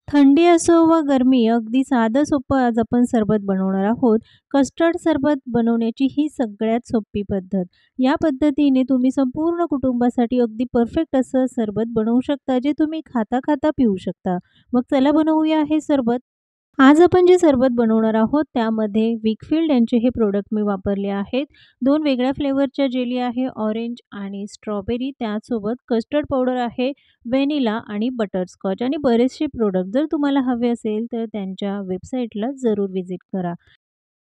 थंडी असो वा गरमी, अगदी साधं सोपं आज आपण सरबत बनवणार आहोत. कस्टर्ड सरबत बनवण्याची ही सगळ्यात सोपी पद्धत. या पद्धतीने तुम्ही संपूर्ण कुटुंबासाठी अगदी परफेक्ट असं सरबत बनवू शकता, जे तुम्ही खाता-खाता पिऊ शकता. मग चला बनवूया हे सरबत. आज आपण जे सरबत बनवणार आहोत त्यामध्ये विकफिल्ड यांचे हे प्रॉडक्ट मी वापरले आहेत. 2 वेगळ्या फ्लेवरच्या जेली आहे, ऑरेंज आणि स्ट्रॉबेरी. त्याचसोबत कस्टर्ड पावडर आहे, व्हॅनिला आणि बटरस्कॉच आणि बरेचसे प्रॉडक्ट. जर तुम्हाला हवे असेल तर त्यांच्या वेबसाईटला जरूर व्हिजिट करा.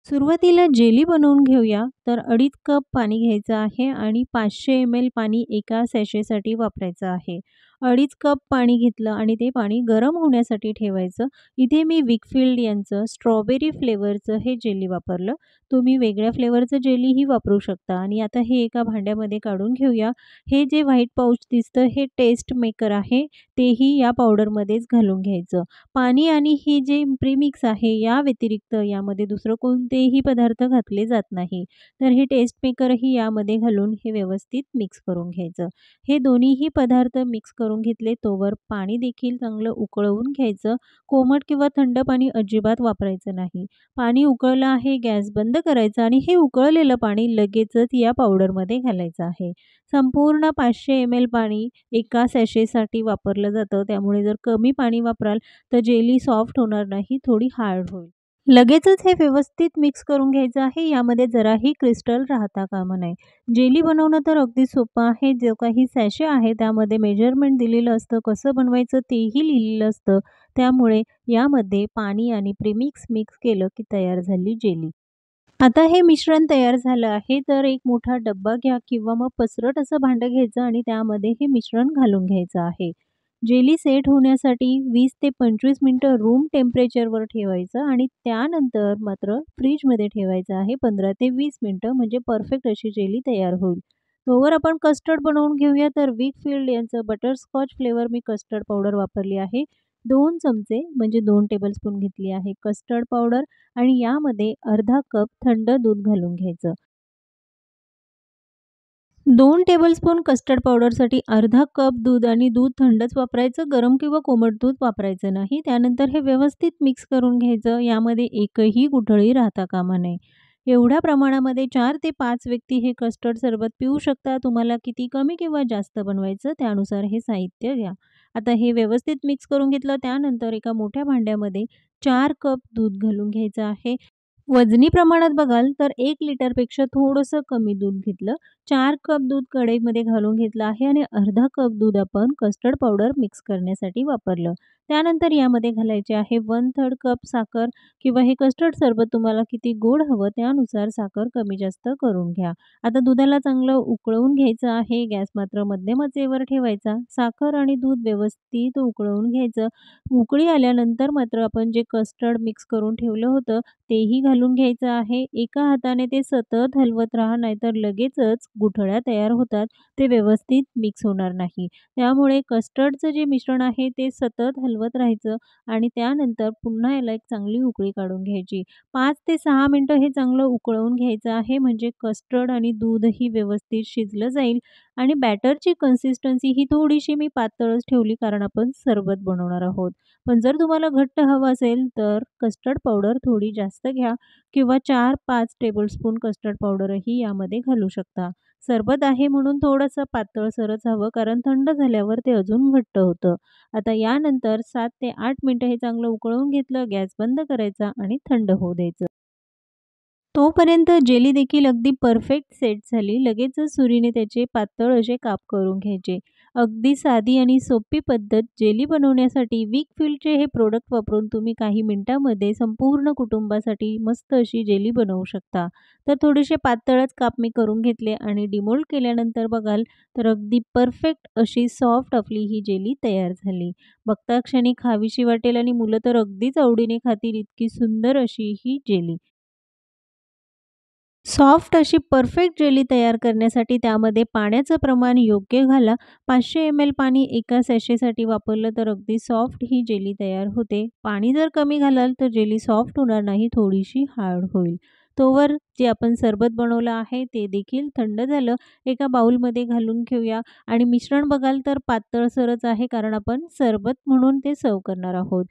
सुरुवातीला जेली बनवून घेऊया. तर 2.5 कप पाणी घ्यायचं आहे आणि 500 ml पाणी एका सॅशेसाठी वापरायचं आहे. 2.5 कप पाणी घेतलं आणि ते पाणी गरम होण्यासाठी ठेवायचं. इथे मी विकफिल्ड यांचं स्ट्रॉबेरी फ्लेवरचं हे जेली वापरलं. तुम्ही वेगळ्या फ्लेवरचं जेलीही वापरू शकता आणि आता हे एका भांड्यामध्ये काढून घेऊया. हे जे व्हाईट पाऊच दिसतं हे टेस्ट मेकर आहे. तेही या पावडरमध्येच घालून घ्यायचं. पाणी आणि ही जे प्रीमिक्स आहे या व्यतिरिक्त यामध्ये दुसरं कोणतेही पदार्थ घातले जात नाही. तर हे टेस्ट मेकरही यामध्ये घालून हे व्यवस्थित मिक्स करून घ्यायचं. हे दोन्हीही पदार्थ मिक्स करून घेतले तोवर पाणी देखील चांगलं उकळवून घ्यायचं. कोमट किंवा थंड पाणी अजिबात वापरायचं नाही. पाणी उकळलं आहे, गॅस बंद करायचा आणि हे उकळलेलं पाणी लगेचच या पावडरमध्ये घालायचं आहे. संपूर्ण 500 ml पाणी एका सॅशेसाठी वापरलं जातं. त्यामुळे जर कमी पाणी वापराल तर जेली सॉफ्ट होणार नाही, थोडी हार्ड होईल. लगेचच हे व्यवस्थित मिक्स करून घ्यायचं आहे. यामध्ये जराही क्रिस्टल राहता कामा नये. जेली बनवणं तर अगदी सोपं आहे. जो काही सॅशे आहे त्यामध्ये मेजरमेंट दिलेलं असतं, कसं बनवायचं तेही लिहिलेलं असतं. त्यामुळे यामध्ये पाणी आणि प्रीमिक्स मिक्स केलं की तयार झाली जेली. आता हे मिश्रण तयार झालं आहे, तर एक मोठा डब्बा घ्या किंवा मग पसरट असं भांडं घ्यायचं आणि त्यामध्ये हे मिश्रण घालून घ्यायचं आहे. जेली सेट होण्यासाठी 20 ते 25 मिनिटं रूम टेम्परेचरवर ठेवायचं आणि त्यानंतर मात्र फ्रिजमध्ये ठेवायचं आहे 15 ते 20 मिनिटं, म्हणजे परफेक्ट अशी जेली तयार होईल. तोवर आपण कस्टर्ड बनवून घेऊया. तर विकफिल्ड यांचं बटरस्कॉच फ्लेवर मी कस्टर्ड पावडर वापरली आहे. 2 चमचे म्हणजे 2 टेबलस्पून घेतली आहे कस्टर्ड पावडर आणि यामध्ये अर्धा कप थंड दूध घालून घ्यायचं. 2 टेबलस्पून कस्टर्ड पावडरसाठी अर्धा कप दूध आणि दूध थंडच वापरायचं, गरम किंवा कोमट दूध वापरायचं नाही. त्यानंतर हे व्यवस्थित मिक्स करून घ्यायचं. यामध्ये एकही गुठळी राहता कामा नये. एवढ्या प्रमाणामध्ये 4 ते 5 व्यक्ती हे कस्टर्ड सरबत पिऊ शकता. तुम्हाला किती कमी किंवा जास्त बनवायचं त्यानुसार हे साहित्य घ्या. आता हे व्यवस्थित मिक्स करून घेतलं. त्यानंतर एका मोठ्या भांड्यामध्ये 4 कप दूध घालून घ्यायचं आहे. वजनी प्रमाणात बघाल तर 1 लिटरपेक्षा थोडंसं कमी दूध घेतलं. 4 कप दूध कढईमध्ये घालून घेतलं आहे आणि अर्धा कप दूध आपण कस्टर्ड पावडर मिक्स करण्यासाठी वापरलं. त्यानंतर यामध्ये घालायचे आहे 1/3 कप साखर किंवा हे कस्टर्ड सरबत तुम्हाला किती गोड हवं त्यानुसार साखर कमी जास्त करून घ्या. आता दुधाला चांगलं उकळवून घ्यायचं आहे. गॅस मात्र मध्यम आचेवर ठेवायचा. साखर आणि दूध व्यवस्थित उकळवून घ्यायचं. उकळी आल्यानंतर मात्र आपण जे कस्टर्ड मिक्स करून ठेवलं होतं तेही घालून घ्यायचं आहे. एका हाताने ते सतत हलवत राहा, नाहीतर लगेचच गुठळ्या तयार होतात. ते व्यवस्थित मिक्स होणार नाही. त्यामुळे कस्टर्डचं जे मिश्रण आहे ते सतत हलवत राहायचं आणि त्यानंतर पुन्हा याला एक चांगली उकळी काढून घ्यायची. 5 ते 6 मिनिटं हे चांगलं उकळवून घ्यायचं आहे, म्हणजे कस्टर्ड आणि दूधही व्यवस्थित शिजलं जाईल आणि बॅटरची कन्सिस्टन्सी ही थोडीशी मी पातळच ठेवली, कारण आपण सरबत बनवणार आहोत. पण जर तुम्हाला घट्ट हवं असेल तर कस्टर्ड पावडर थोडी जास्त घ्या किंवा 4-5 टेबलस्पून कस्टर्ड पावडरही यामध्ये घालू शकता. सरबत आहे म्हणून थोडंसं पातळसरच हवं, कारण थंड झाल्यावर ते अजून घट्ट होतं. आता यानंतर 7 ते 8 मिनिटं हे चांगलं उकळवून घेतलं, गॅस बंद करायचा आणि थंड होऊ द्यायचं. तोपर्यंत जेली देखील अगदी परफेक्ट सेट झाली. लगेचच सुरीने त्याचे पातळ असे काप करून घ्यायचे. अगदी साधी आणि सोपी पद्धत जेली बनवण्यासाठी विकफिल्डचे हे प्रोडक्ट वापरून तुम्ही काही मिनिटांमध्ये संपूर्ण कुटुंबासाठी मस्त अशी जेली बनवू शकता. तर थोडेसे पातळच काप मी करून घेतले आणि डिमोल्ड केल्यानंतर बघाल तर अगदी परफेक्ट अशी सॉफ्ट आपली ही जेली तयार झाली. बघता क्षणी खावीशी वाटेल आणि मुलं तर अगदीच आवडीने खातील, इतकी सुंदर अशी ही जेली. सॉफ्ट अशी परफेक्ट जेली तयार करण्यासाठी त्यामध्ये पाण्याचं प्रमाण योग्य घाला. 500 ml पाणी एका सॅशेसाठी वापरलं तर अगदी सॉफ्ट ही जेली तयार होते. पाणी जर कमी घालाल तर जेली सॉफ्ट होणार नाही, थोडीशी हार्ड होईल. तोवर जे आपण सरबत बनवलं आहे ते देखील थंड झालं. एका बाउलमध्ये घालून घेऊया आणि मिश्रण बघाल तर पातळसरच आहे, कारण आपण सरबत म्हणून ते सर्व्ह करणार आहोत.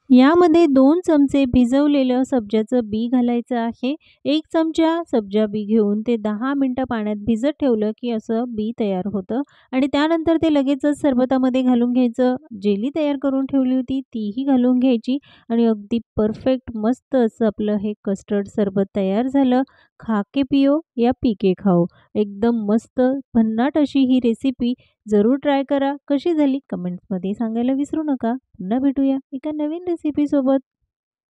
यामध्ये 2 चमचे भिजवलेलं सब्जाचं बी घालायचं आहे. 1 चमचा सब्जा बी घेऊन ते 10 मिनिटं पाण्यात भिजत ठेवलं, की असं बी तयार होतं आणि त्यानंतर ते लगेचच सरबतामध्ये घालून घ्यायचं. जेली तयार करून ठेवली होती तीही घालून घ्यायची आणि अगदी परफेक्ट मस्त असं आपलं हे कस्टर्ड सरबत तयार झालं. खा के पियो या पी के खाओ. एकदम मस्त भन्नाट अशी ही रेसिपी जरूर ट्राय करा. कशी झाली कमेंट्समध्ये सांगायला विसरू नका. पुन्हा भेटूया एका नवीन रेसिपीसोबत.